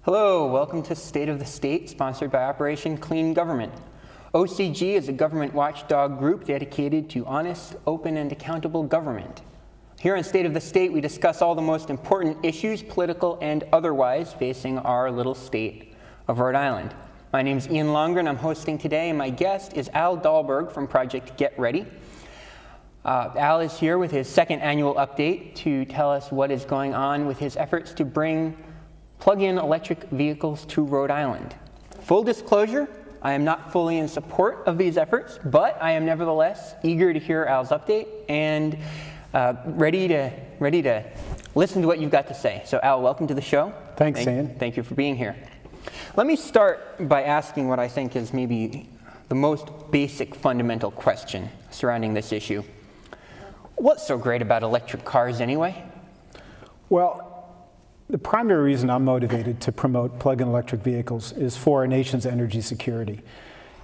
Hello, welcome to State of the State, sponsored by Operation Clean Government. OCG is a government watchdog group dedicated to honest, open, and accountable government. Here on State of the State, we discuss all the most important issues, political and otherwise, facing our little state of Rhode Island. My name is Ian Lonngren. I'm hosting today, and my guest is Al Dahlberg from Project Get Ready. Al is here with his second annual update to tell us what is going on with his efforts to bring plug-in electric vehicles to Rhode Island. Full disclosure, I am not fully in support of these efforts, but I am nevertheless eager to hear Al's update and ready to listen to what you've got to say. So Al, welcome to the show. Thanks, Ian. Thank you for being here. Let me start by asking what I think is maybe the most basic fundamental question surrounding this issue. What's so great about electric cars anyway? Well, the primary reason I'm motivated to promote plug-in electric vehicles is for our nation's energy security.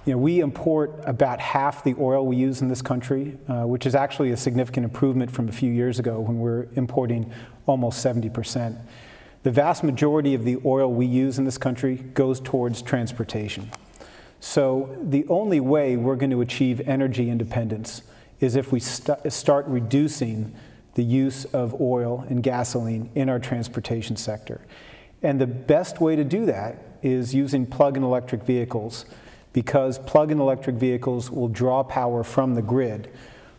You know, we import about half the oil we use in this country, which is actually a significant improvement from a few years ago when we were importing almost 70%. The vast majority of the oil we use in this country goes towards transportation. So the only way we're going to achieve energy independence is if we start reducing the use of oil and gasoline in our transportation sector. And the best way to do that is using plug-in electric vehicles, because plug-in electric vehicles will draw power from the grid,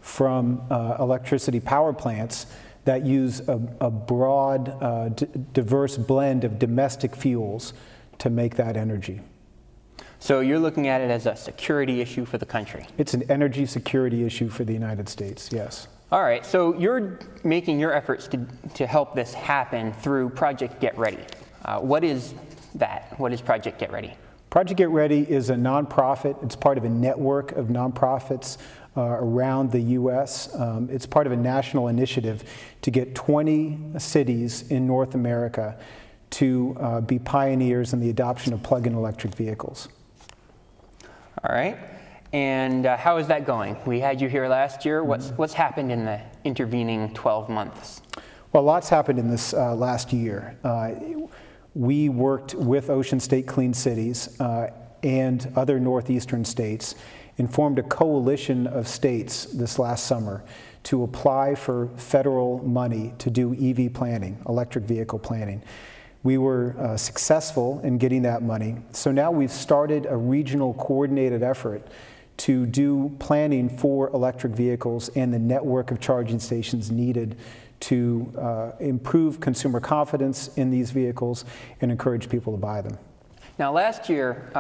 from electricity power plants that use a broad, diverse blend of domestic fuels to make that energy. So you're looking at it as a security issue for the country? It's an energy security issue for the United States, yes. All right, so you're making your efforts to help this happen through Project Get Ready. What is that? What is Project Get Ready? Project Get Ready is a nonprofit. It's part of a network of nonprofits around the U.S. It's part of a national initiative to get 20 cities in North America to be pioneers in the adoption of plug-in electric vehicles. All right. And how is that going? We had you here last year. What's happened in the intervening 12 months? Well, lots happened in this last year. We worked with Ocean State Clean Cities and other northeastern states and formed a coalition of states this last summer to apply for federal money to do EV planning, electric vehicle planning. We were successful in getting that money. So now we've started a regional coordinated effort to do planning for electric vehicles and the network of charging stations needed to improve consumer confidence in these vehicles and encourage people to buy them. Now, last year,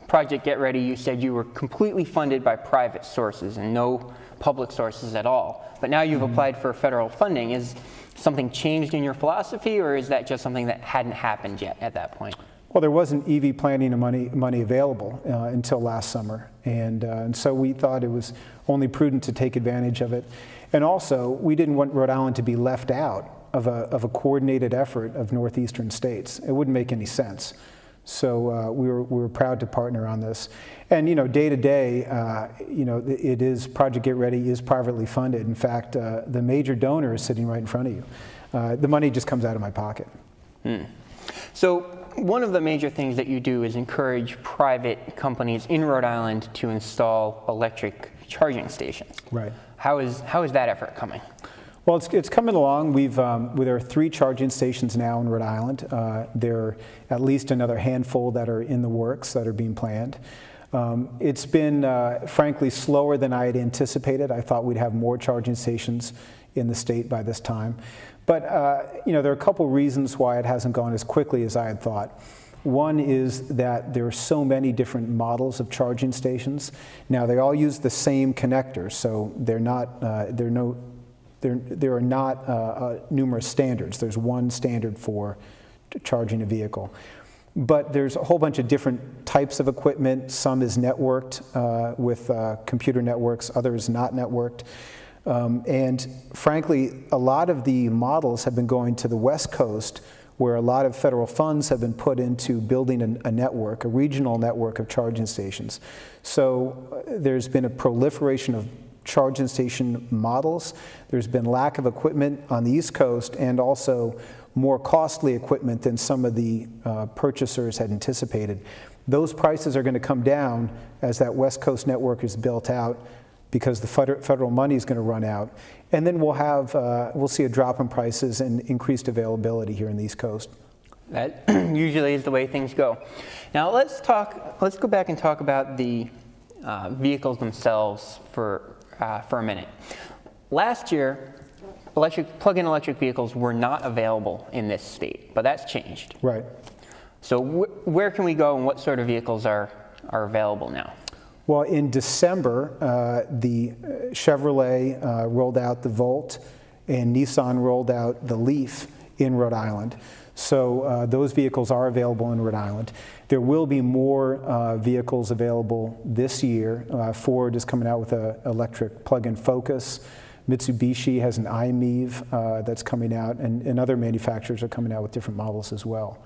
Project Get Ready, you said you were completely funded by private sources and no public sources at all. But now you've applied for federal funding. Is something changed in your philosophy, or is that just something that hadn't happened yet at that point? Well, there wasn't EV planning and money available until last summer, and so we thought it was only prudent to take advantage of it. And also, we didn't want Rhode Island to be left out of a coordinated effort of northeastern states. It wouldn't make any sense. So we were proud to partner on this. And day to day, it is Project Get Ready is privately funded. In fact, the major donor is sitting right in front of you. The money just comes out of my pocket. So one of the major things that you do is encourage private companies in Rhode Island to install electric charging stations. Right. How is that effort coming? Well, it's coming along. There are 3 charging stations now in Rhode Island. There are at least another handful that are in the works that are being planned. It's been, frankly, slower than I had anticipated. I thought we'd have more charging stations in the state by this time. But there are a couple reasons why it hasn't gone as quickly as I had thought. One is that there are so many different models of charging stations. Now, they all use the same connectors, so there are not numerous standards. There's one standard for charging a vehicle. But there's a whole bunch of different types of equipment. Some is networked with computer networks, others not networked. And frankly, a lot of the models have been going to the West Coast, where a lot of federal funds have been put into building a network, a regional network of charging stations. So there's been a proliferation of charging station models. There's been lack of equipment on the East Coast and also more costly equipment than some of the purchasers had anticipated. Those prices are going to come down as that West Coast network is built out, because the federal money is going to run out. And then we'll see a drop in prices and increased availability here in the East Coast. That usually is the way things go. Now let's go back and talk about the vehicles themselves for a minute. Last year, plug-in electric vehicles were not available in this state, but that's changed. Right. So where can we go, and what sort of vehicles are available now? Well, in December, the Chevrolet rolled out the Volt, and Nissan rolled out the Leaf in Rhode Island. So those vehicles are available in Rhode Island. There will be more vehicles available this year. Ford is coming out with an electric plug-in Focus. Mitsubishi has an iMEV that's coming out, and other manufacturers are coming out with different models as well.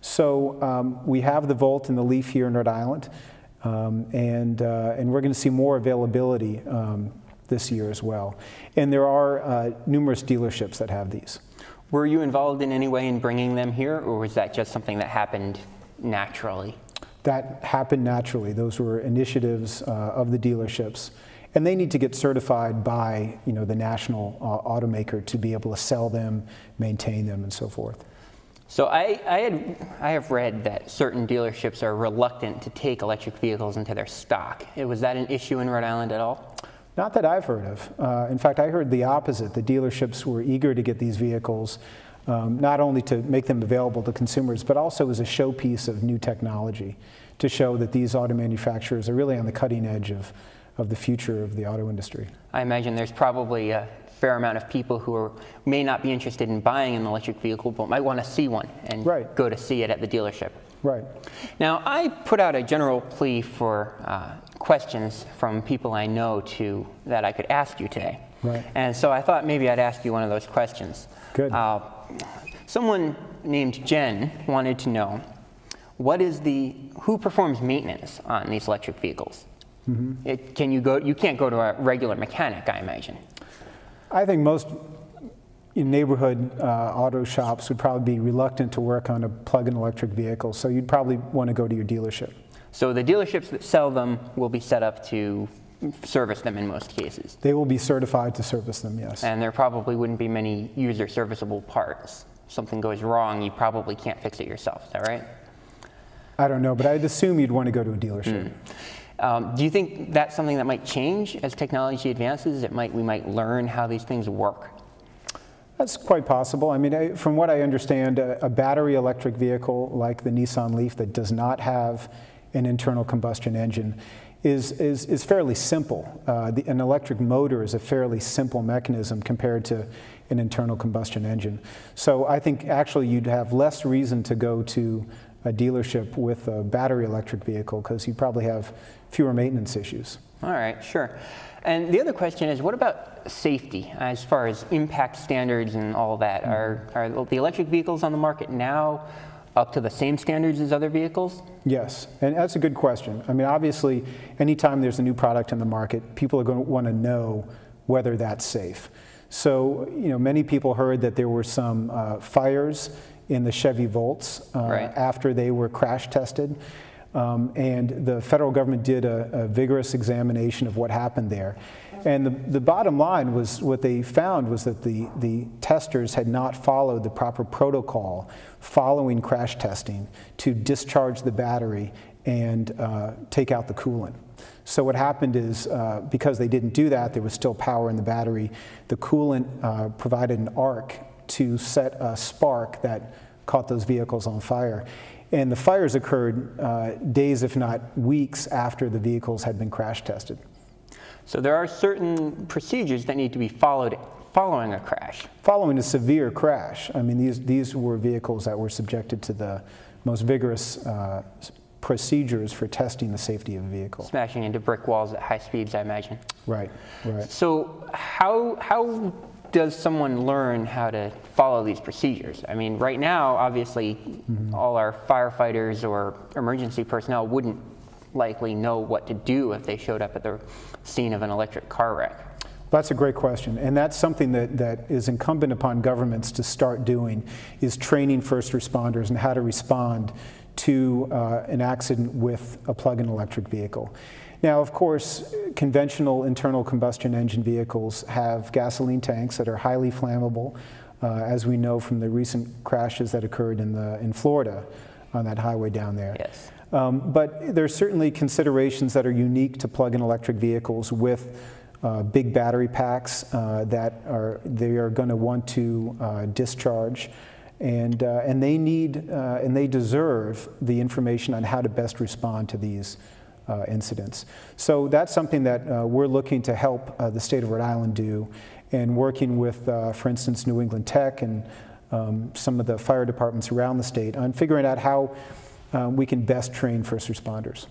So we have the Volt and the Leaf here in Rhode Island. And we're going to see more availability this year as well. And there are numerous dealerships that have these. Were you involved in any way in bringing them here, or was that just something that happened naturally? That happened naturally. Those were initiatives of the dealerships. And they need to get certified by, the national automaker to be able to sell them, maintain them, and so forth. So I have read that certain dealerships are reluctant to take electric vehicles into their stock. Was that an issue in Rhode Island at all? Not that I've heard of. In fact, I heard the opposite. The dealerships were eager to get these vehicles, not only to make them available to consumers, but also as a showpiece of new technology to show that these auto manufacturers are really on the cutting edge of the future of the auto industry. I imagine there's probably a fair amount of people who may not be interested in buying an electric vehicle, but might want to see one and go to see it at the dealership. Right. Now, I put out a general plea for questions from people I know that I could ask you today. Right. And so I thought maybe I'd ask you one of those questions. Good. Someone named Jen wanted to know, who performs maintenance on these electric vehicles? Mm-hmm. You can't go to a regular mechanic, I imagine. I think most neighborhood auto shops would probably be reluctant to work on a plug-in electric vehicle, so you'd probably want to go to your dealership. So the dealerships that sell them will be set up to service them in most cases? They will be certified to service them, yes. And there probably wouldn't be many user serviceable parts. If something goes wrong, you probably can't fix it yourself, is that right? I don't know, but I'd assume you'd want to go to a dealership. Do you think that's something that might change as technology advances? We might learn how these things work? That's quite possible. I mean, from what I understand, a battery electric vehicle like the Nissan Leaf that does not have an internal combustion engine is fairly simple. An electric motor is a fairly simple mechanism compared to an internal combustion engine. So I think actually you'd have less reason to go to a dealership with a battery electric vehicle because you probably have fewer maintenance issues. All right, sure. And the other question is, what about safety as far as impact standards and all that? Are the electric vehicles on the market now up to the same standards as other vehicles? Yes, and that's a good question. I mean, obviously, anytime there's a new product in the market, people are going to want to know whether that's safe. So, many people heard that there were some fires in the Chevy Volts after they were crash tested. And the federal government did a vigorous examination of what happened there. And the bottom line was, what they found was that the testers had not followed the proper protocol following crash testing to discharge the battery and take out the coolant. So what happened is, because they didn't do that, there was still power in the battery. The coolant provided an arc to set a spark that caught those vehicles on fire. And the fires occurred days, if not weeks, after the vehicles had been crash tested. So there are certain procedures that need to be followed following a crash. Following a severe crash. I mean, these were vehicles that were subjected to the most vigorous procedures for testing the safety of a vehicle. Smashing into brick walls at high speeds, I imagine. Right, right. So how does someone learn how to follow these procedures? I mean, right now, obviously, all our firefighters or emergency personnel wouldn't likely know what to do if they showed up at the scene of an electric car wreck. That's a great question, and that's something that is incumbent upon governments to start doing, is training first responders and how to respond to an accident with a plug-in electric vehicle. Now, of course, conventional internal combustion engine vehicles have gasoline tanks that are highly flammable, as we know from the recent crashes that occurred in Florida on that highway down there. Yes. But there are certainly considerations that are unique to plug-in electric vehicles with big battery packs that they are going to want to discharge, and they need and they deserve the information on how to best respond to these incidents. So that's something that we're looking to help the state of Rhode Island do, and working with, for instance, New England Tech and some of the fire departments around the state on figuring out how we can best train first responders.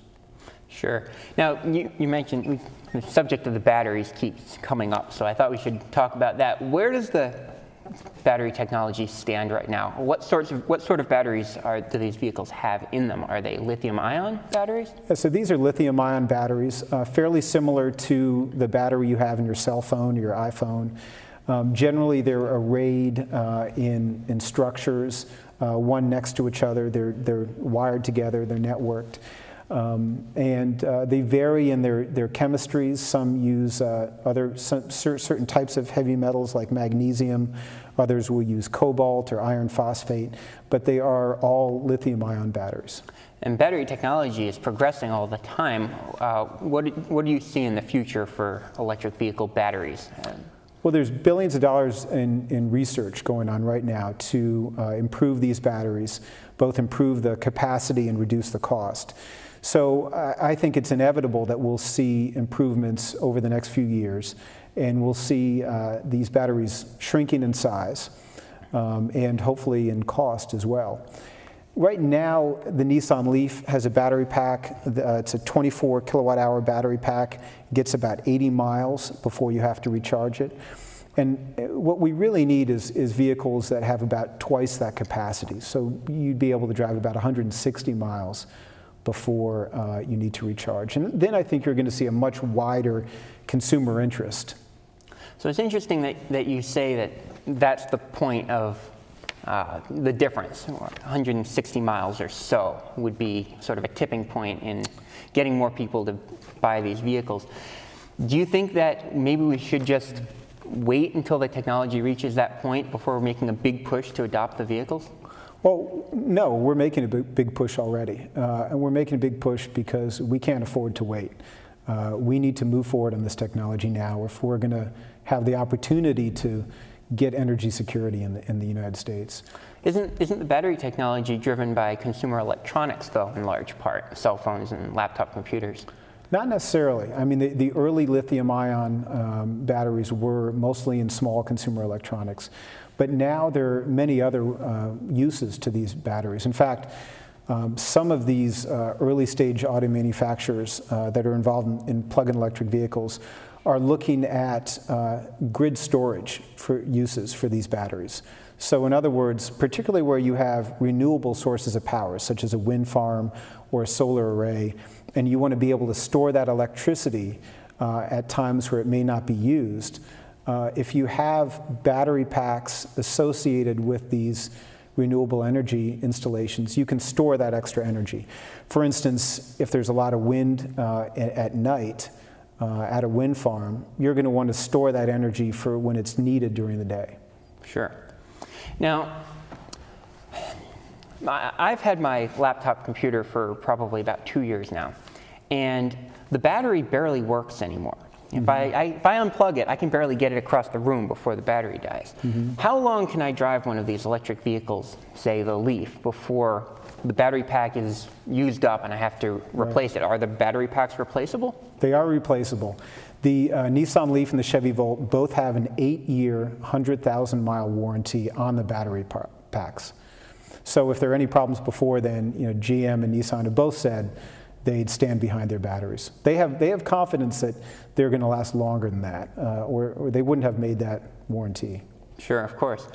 Sure. Now, you mentioned the subject of the batteries keeps coming up, so I thought we should talk about that. Where does the battery technology stand right now? What sort of batteries do these vehicles have in them? Are they lithium-ion batteries? Yeah, so these are lithium-ion batteries, fairly similar to the battery you have in your cell phone or your iPhone. Generally, they're arrayed in structures, one next to each other. They're wired together. They're networked. And they vary in their chemistries. Some use certain types of heavy metals like magnesium. Others will use cobalt or iron phosphate. But they are all lithium-ion batteries. And battery technology is progressing all the time. What do you see in the future for electric vehicle batteries? Well, there's billions of dollars in research going on right now to improve these batteries, both improve the capacity and reduce the cost. So I think it's inevitable that we'll see improvements over the next few years, and we'll see these batteries shrinking in size and hopefully in cost as well. Right now, the Nissan Leaf has a battery pack. It's a 24 kilowatt hour battery pack. It gets about 80 miles before you have to recharge it. And what we really need is vehicles that have about twice that capacity. So you'd be able to drive about 160 miles before you need to recharge. And then I think you're going to see a much wider consumer interest. So it's interesting that you say that that's the point of the difference. 160 miles or so would be sort of a tipping point in getting more people to buy these vehicles. Do you think that maybe we should just wait until the technology reaches that point before we're making a big push to adopt the vehicles? Well, no, we're making a big push already. And we're making a big push because we can't afford to wait. We need to move forward on this technology now if we're going to have the opportunity to get energy security in the United States. Isn't the battery technology driven by consumer electronics, though, in large part, cell phones and laptop computers? Not necessarily. I mean, the early lithium-ion batteries were mostly in small consumer electronics, but now there are many other uses to these batteries. In fact, some of these early-stage auto manufacturers that are involved in plug-in electric vehicles are looking at grid storage for uses for these batteries. So in other words, particularly where you have renewable sources of power, such as a wind farm or a solar array, and you want to be able to store that electricity at times where it may not be used, if you have battery packs associated with these renewable energy installations, you can store that extra energy. For instance, if there's a lot of wind at night, at a wind farm, you're going to want to store that energy for when it's needed during the day. Sure. Now, I've had my laptop computer for probably about 2 years now, and the battery barely works anymore. If I unplug it, I can barely get it across the room before the battery dies. How long can I drive one of these electric vehicles, say the Leaf, before the battery pack is used up and I have to replace it? Are the battery packs replaceable? They are replaceable. The Nissan Leaf and the Chevy Volt both have an 8-year, 100,000-mile warranty on the battery packs. So if there are any problems before then, GM and Nissan have both said they'd stand behind their batteries. They have confidence that they're going to last longer than that, or they wouldn't have made that warranty. Sure, of course.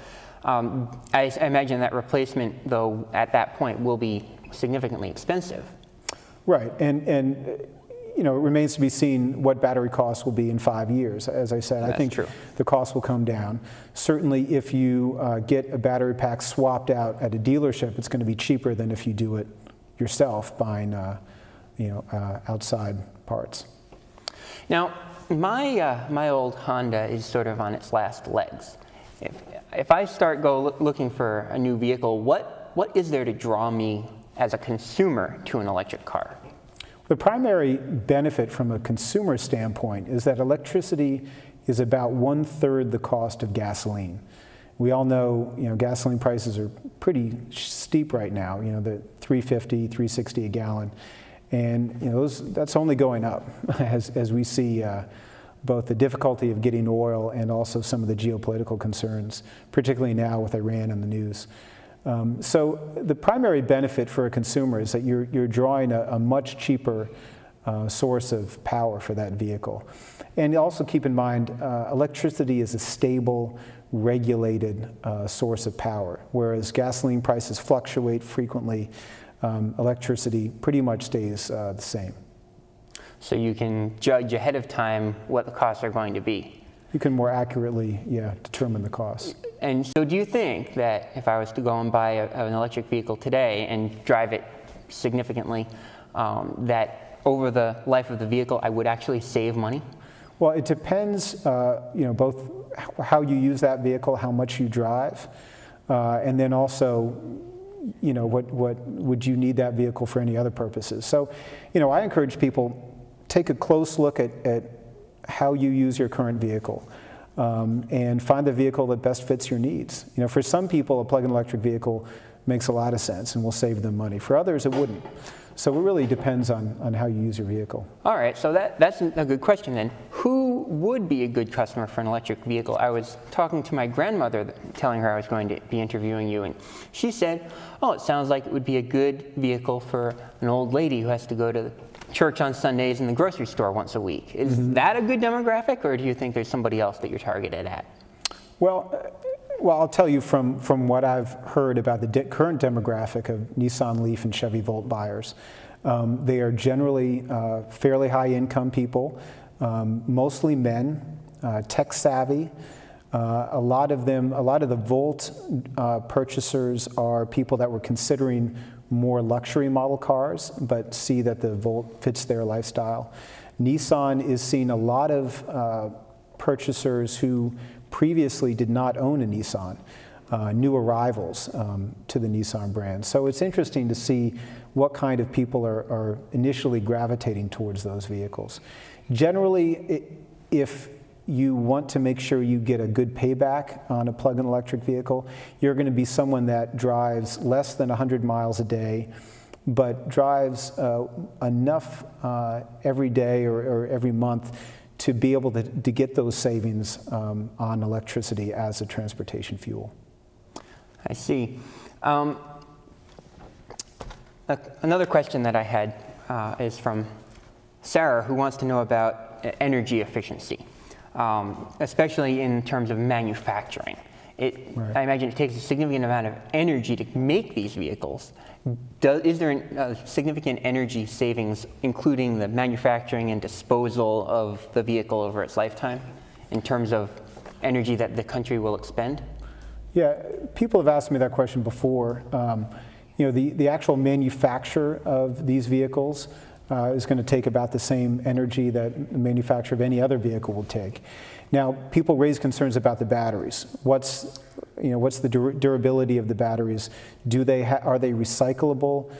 I imagine that replacement, though, at that point will be significantly expensive. Right, and it remains to be seen what battery costs will be in 5 years. As I said, I think the cost will come down. Certainly, if you get a battery pack swapped out at a dealership, it's going to be cheaper than if you do it yourself, buying outside parts. Now, my old Honda is sort of on its last legs. If I start looking for a new vehicle, what is there to draw me as a consumer to an electric car? The primary benefit from a consumer standpoint is that electricity is about 1/3 the cost of gasoline. We all know, gasoline prices are pretty steep right now. The $3.50, $3.60 a gallon, and that's only going up as we see both the difficulty of getting oil and also some of the geopolitical concerns, particularly now with Iran in the news. So the primary benefit for a consumer is that you're drawing a much cheaper source of power for that vehicle. And also keep in mind, electricity is a stable, regulated source of power, whereas gasoline prices fluctuate frequently. Electricity pretty much stays the same. So you can judge ahead of time what the costs are going to be. You can more accurately, determine the costs. And so do you think that if I was to go and buy an electric vehicle today and drive it significantly, that over the life of the vehicle I would actually save money? Well, it depends, both how you use that vehicle, how much you drive, and then also, what would you need that vehicle for any other purposes. So, I encourage people, take a close look at how you use your current vehicle, and find the vehicle that best fits your needs. For some people, a plug-in electric vehicle makes a lot of sense and will save them money. For others, it wouldn't. So it really depends on how you use your vehicle. All right, so that's a good question then. Who would be a good customer for an electric vehicle? I was talking to my grandmother, telling her I was going to be interviewing you, and she said, oh, it sounds like it would be a good vehicle for an old lady who has to go to church on Sundays and the grocery store once a week. Is that a good demographic, or do you think there's somebody else that you're targeted at? Well, I'll tell you from what I've heard about the current demographic of Nissan Leaf and Chevy Volt buyers. They are generally fairly high-income people, mostly men, tech-savvy. A lot of the Volt purchasers are people that were considering more luxury model cars, but see that the Volt fits their lifestyle. Nissan is seeing a lot of purchasers who previously did not own a Nissan, new arrivals to the Nissan brand. So it's interesting to see what kind of people are initially gravitating towards those vehicles. Generally, if you want to make sure you get a good payback on a plug-in electric vehicle, you're going to be someone that drives less than 100 miles a day, but drives enough every day or every month to be able to get those savings on electricity as a transportation fuel. I see. Another question that I had is from Sarah, who wants to know about energy efficiency, especially in terms of manufacturing. Right. I imagine it takes a significant amount of energy to make these vehicles. Is there a significant energy savings, including the manufacturing and disposal of the vehicle over its lifetime, in terms of energy that the country will expend? Yeah, people have asked me that question before. The actual manufacture of these vehicles is going to take about the same energy that the manufacture of any other vehicle will take. Now, people raise concerns about the batteries. What's the durability of the batteries? Are they recyclable?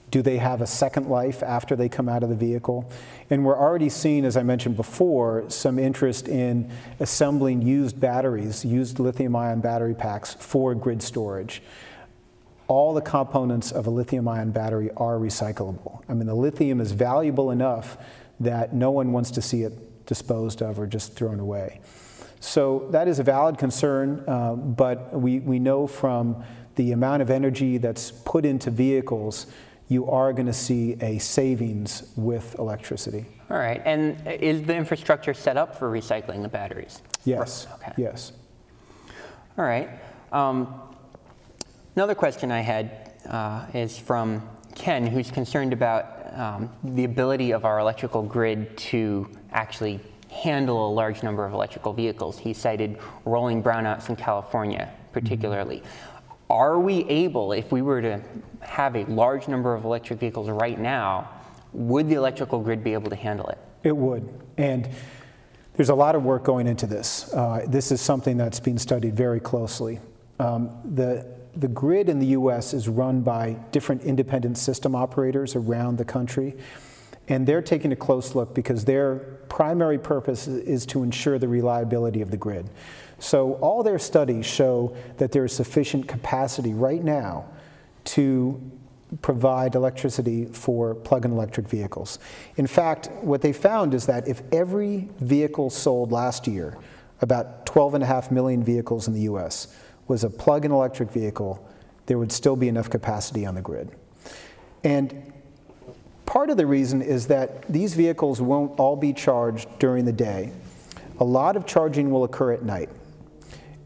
Do they have a second life after they come out of the vehicle? And we're already seeing, as I mentioned before, some interest in assembling used batteries, used lithium-ion battery packs for grid storage. All the components of a lithium-ion battery are recyclable. I mean, the lithium is valuable enough that no one wants to see it disposed of or just thrown away. So that is a valid concern, but we know from the amount of energy that's put into vehicles, you are going to see a savings with electricity. All right, and is the infrastructure set up for recycling the batteries? Yes, okay. Yes. All right. Another question I had is from Ken, who's concerned about the ability of our electrical grid to actually handle a large number of electrical vehicles. He cited rolling brownouts in California, particularly. Are we able, if we were to have a large number of electric vehicles right now, would the electrical grid be able to handle it? It would. And there's a lot of work going into this. This is something that's being studied very closely. The grid in the U.S. is run by different independent system operators around the country, and they're taking a close look because their primary purpose is to ensure the reliability of the grid. So all their studies show that there is sufficient capacity right now to provide electricity for plug-in electric vehicles. In fact, what they found is that if every vehicle sold last year, about 12.5 million vehicles in the U.S., was a plug-in electric vehicle, there would still be enough capacity on the grid. And part of the reason is that these vehicles won't all be charged during the day. A lot of charging will occur at night.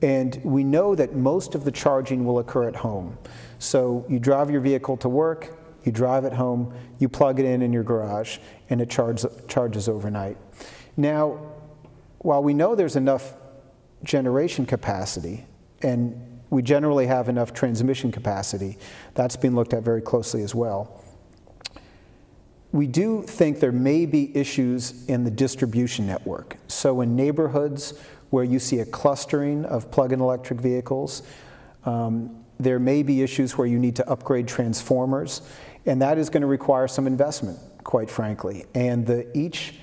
And we know that most of the charging will occur at home. So you drive your vehicle to work, you drive it home, you plug it in your garage, and it charges overnight. Now, while we know there's enough generation capacity, and we generally have enough transmission capacity, that's been looked at very closely as well. We do think there may be issues in the distribution network. So in neighborhoods where you see a clustering of plug-in electric vehicles, there may be issues where you need to upgrade transformers, and that is going to require some investment, quite frankly. And each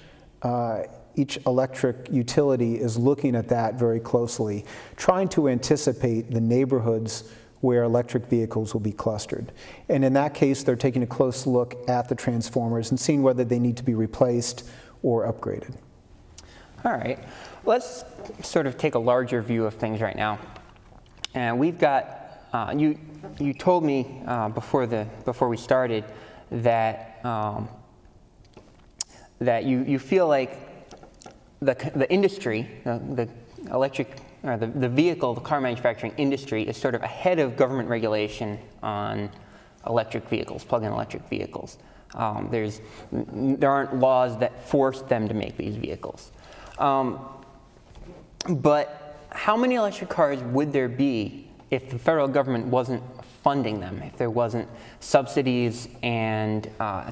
electric utility is looking at that very closely, trying to anticipate the neighborhoods where electric vehicles will be clustered. And in that case, they're taking a close look at the transformers and seeing whether they need to be replaced or upgraded. All right, let's sort of take a larger view of things right now. And we've got, you told me before we started that that you feel like the industry, the electric, or the vehicle, the car manufacturing industry is sort of ahead of government regulation on electric vehicles, plug-in electric vehicles. There aren't laws that force them to make these vehicles. But how many electric cars would there be if the federal government wasn't funding them, if there wasn't subsidies and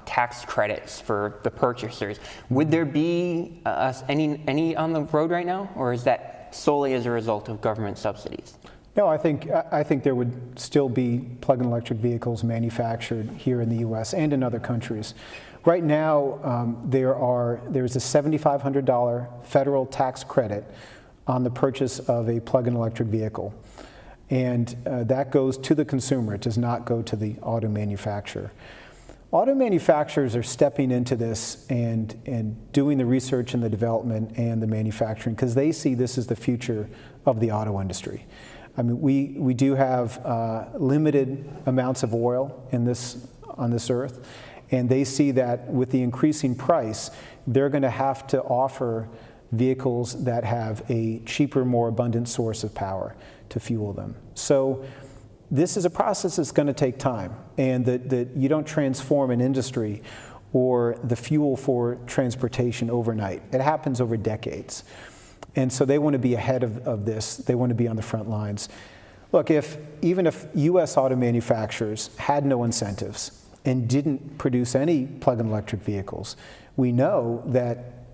tax credits for the purchasers? Would there be any on the road right now, or is that solely as a result of government subsidies? No, I think there would still be plug-in electric vehicles manufactured here in the U.S. and in other countries. Right now, there's a $7,500 federal tax credit on the purchase of a plug-in electric vehicle. And that goes to the consumer. It does not go to the auto manufacturer. Auto manufacturers are stepping into this and doing the research and the development and the manufacturing because they see this as the future of the auto industry. I mean, we do have limited amounts of oil on this earth, and they see that with the increasing price, they're going to have to offer vehicles that have a cheaper, more abundant source of power to fuel them. So this is a process that's going to take time, and that you don't transform an industry or the fuel for transportation overnight. It happens over decades. And so they want to be ahead of this. They want to be on the front lines. Look, even if U.S. auto manufacturers had no incentives and didn't produce any plug-in electric vehicles, we know that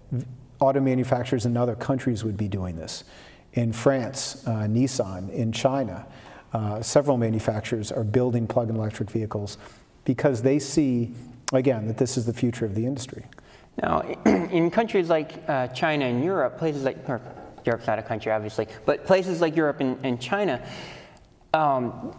auto manufacturers in other countries would be doing this. In France, Nissan, in China, several manufacturers are building plug-in electric vehicles because they see, again, that this is the future of the industry. Now, in countries like China and Europe, places like, or Europe's not a country, obviously, but places like Europe and China,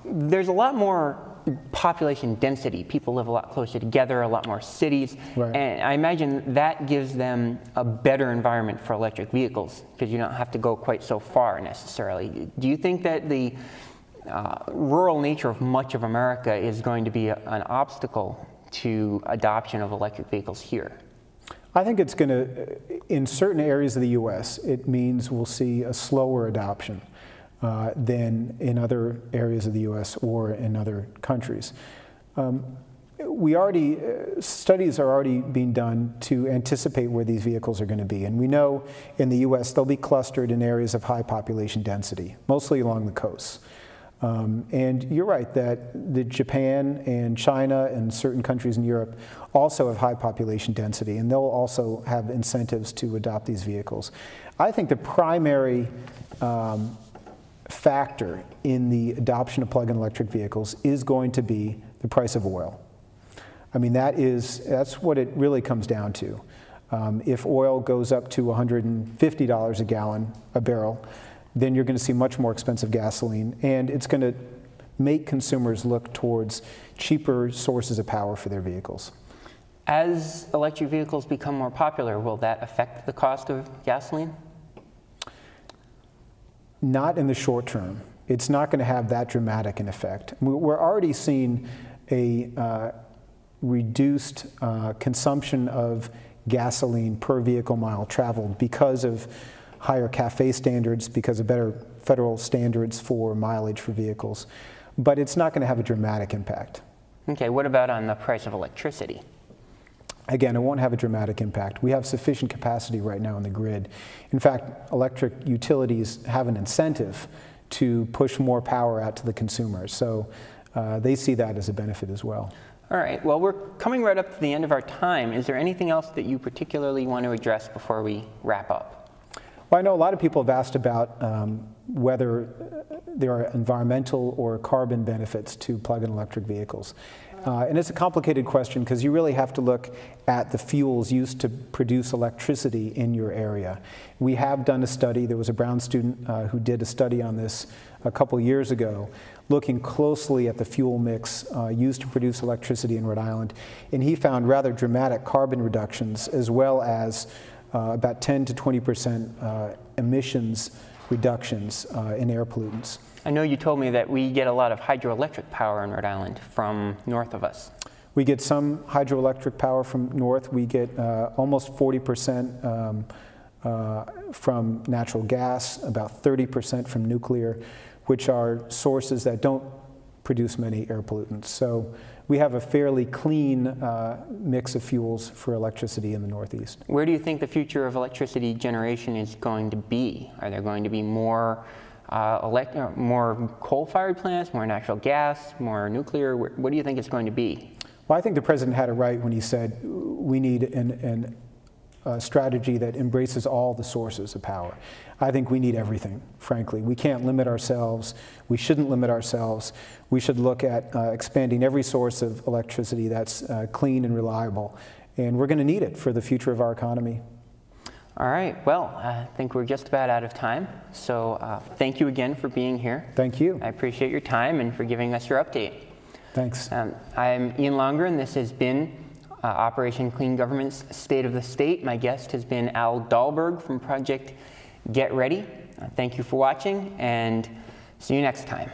there's a lot more population density. People live a lot closer together, a lot more cities, right. And I imagine that gives them a better environment for electric vehicles because you don't have to go quite so far necessarily. Do you think that the rural nature of much of America is going to be an obstacle to adoption of electric vehicles here? I think it's going to, in certain areas of the U.S., it means we'll see a slower adoption than in other areas of the U.S. or in other countries. studies are already being done to anticipate where these vehicles are going to be. And we know in the US they'll be clustered in areas of high population density, mostly along the coasts. And you're right that Japan and China and certain countries in Europe also have high population density, and they'll also have incentives to adopt these vehicles. I think the primary factor in the adoption of plug-in electric vehicles is going to be the price of oil. I mean, that's what it really comes down to. If oil goes up to $150 a gallon, a barrel, then you're going to see much more expensive gasoline, and it's going to make consumers look towards cheaper sources of power for their vehicles. As electric vehicles become more popular, will that affect the cost of gasoline? Not in the short term. It's not going to have that dramatic an effect. We're already seeing a reduced consumption of gasoline per vehicle mile traveled because of higher CAFE standards, because of better federal standards for mileage for vehicles. But it's not going to have a dramatic impact. Okay, what about on the price of electricity? Again, it won't have a dramatic impact. We have sufficient capacity right now in the grid. In fact, electric utilities have an incentive to push more power out to the consumers. So they see that as a benefit as well. All right, well, we're coming right up to the end of our time. Is there anything else that you particularly want to address before we wrap up? Well, I know a lot of people have asked about whether there are environmental or carbon benefits to plug-in electric vehicles. And it's a complicated question because you really have to look at the fuels used to produce electricity in your area. We have done a study. There was a Brown student who did a study on this a couple years ago, looking closely at the fuel mix used to produce electricity in Rhode Island. And he found rather dramatic carbon reductions, as well as about 10 to 20% emissions reductions in air pollutants. I know you told me that we get a lot of hydroelectric power in Rhode Island from north of us. We get some hydroelectric power from north. We get almost 40% from natural gas, about 30% from nuclear, which are sources that don't produce many air pollutants. So we have a fairly clean mix of fuels for electricity in the Northeast. Where do you think the future of electricity generation is going to be? Are there going to be more coal-fired plants, more natural gas, more nuclear? What do you think it's going to be? Well, I think the president had it right when he said we need a strategy that embraces all the sources of power. I think we need everything, frankly. We can't limit ourselves. We shouldn't limit ourselves. We should look at expanding every source of electricity that's clean and reliable. And we're going to need it for the future of our economy. All right. Well, I think we're just about out of time. So thank you again for being here. Thank you. I appreciate your time and for giving us your update. Thanks. I'm Ian Lonngren. This has been Operation Clean Government's State of the State. My guest has been Al Dahlberg from Project Get Ready. Thank you for watching, and see you next time.